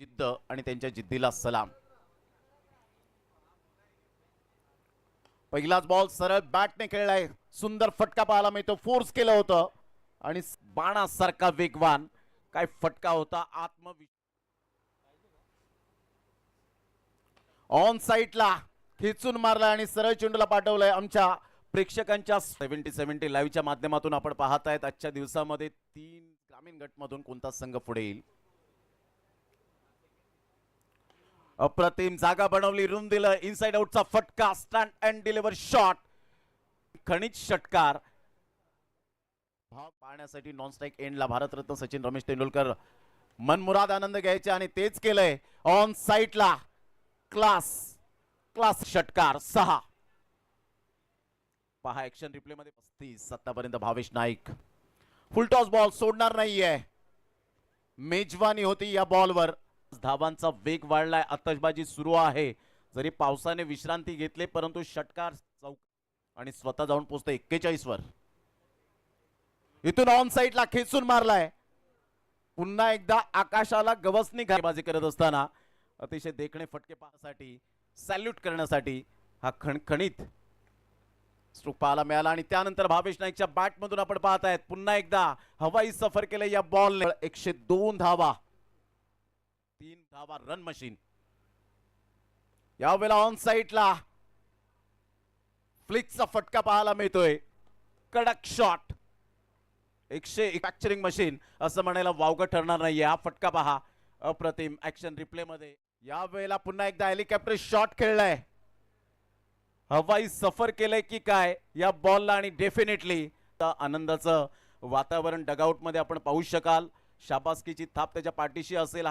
जिद्द आणि त्यांच्या जिद्दीला सलाम. पहिलाच बॉल सरळ बॅटने खेळलाय, सुंदर फटका पाहायला मिळतो. फोर्स केलं होतं आणि बाणासारखा वेगवान काय फटका होता. ऑन साइडला खेचून मारला आणि सरळ चेंडूला पाठवलंय. आमच्या प्रेक्षकांच्या 70-70 लाईव्हच्या माध्यमातून आपण पाहत आहेत आजच्या दिवसामध्ये 3 ग्रामीण गटमधून कोणता संघ पुढे येईल. अप्रतिम जागा बनवली, रूम दिलं, इनसाइड आउटचा फटका, स्टँड अँड डिलिव्हर शॉट, खनिज षटकार. भाव पाहण्यासाठी नॉन स्ट्राइक एंडला भारतरत्न सचिन रमेश तेंडुलकर मनमुराद आनंद घ्यायचे आणि तेच केलंय. ऑन साइडला क्लास षटकार 6. पहा ऍक्शन रिप्ले मध्ये 35 आतापर्यंत भावेश नाईक. फुलटॉस बॉल सोडणार नाहीये. मेजवानी होती या बॉलवर. धावांचा वेग वाढलाय, आतषबाजी सुरू आहे. जरी पावसाने विश्रांती घेतली परंतु षटकार चौक आणि स्वतः जाऊन पोहोचते 41 वर. इथून ऑन साइडला खेचून मारलाय. पुन्हा एकदा आकाशाला गवसणी घाईबाजी करत असताना अतिशय देखणे फटके पाहण्यासाठी, सॅल्यूट करण्यासाठी हा खणखणीत स्ट्रोक पाहायला मिळाला. आणि त्यानंतर भावेश नाईकच्या बॅट मधून आपण पाहत आहेत पुन्हा एकदा हवाई सफर केले या बॉलने. 102 धावा, 3 धावा रन मशीन. यावेळेला ऑन साइडला फ्लिकचा फटका पाहायला मिळतोय. कडक शॉट, 101 मॅन्युफॅक्चरिंग मशीन असं म्हणायला वावगं ठरणार नाहीये. हा फटका पहा अप्रतिम ऍक्शन रिप्ले मध्ये. यावेळेला पुन्हा एकदा हेलिकॉप्टर शॉट खेळलाय. हवाई सफर केलंय की काय या बॉलला. आणि डेफिनेटली आनंदाचं वातावरण डगआउट मध्ये आपण पाहू शकाल. शाबासकीची थाप त्याच्या पाठीशी असेल.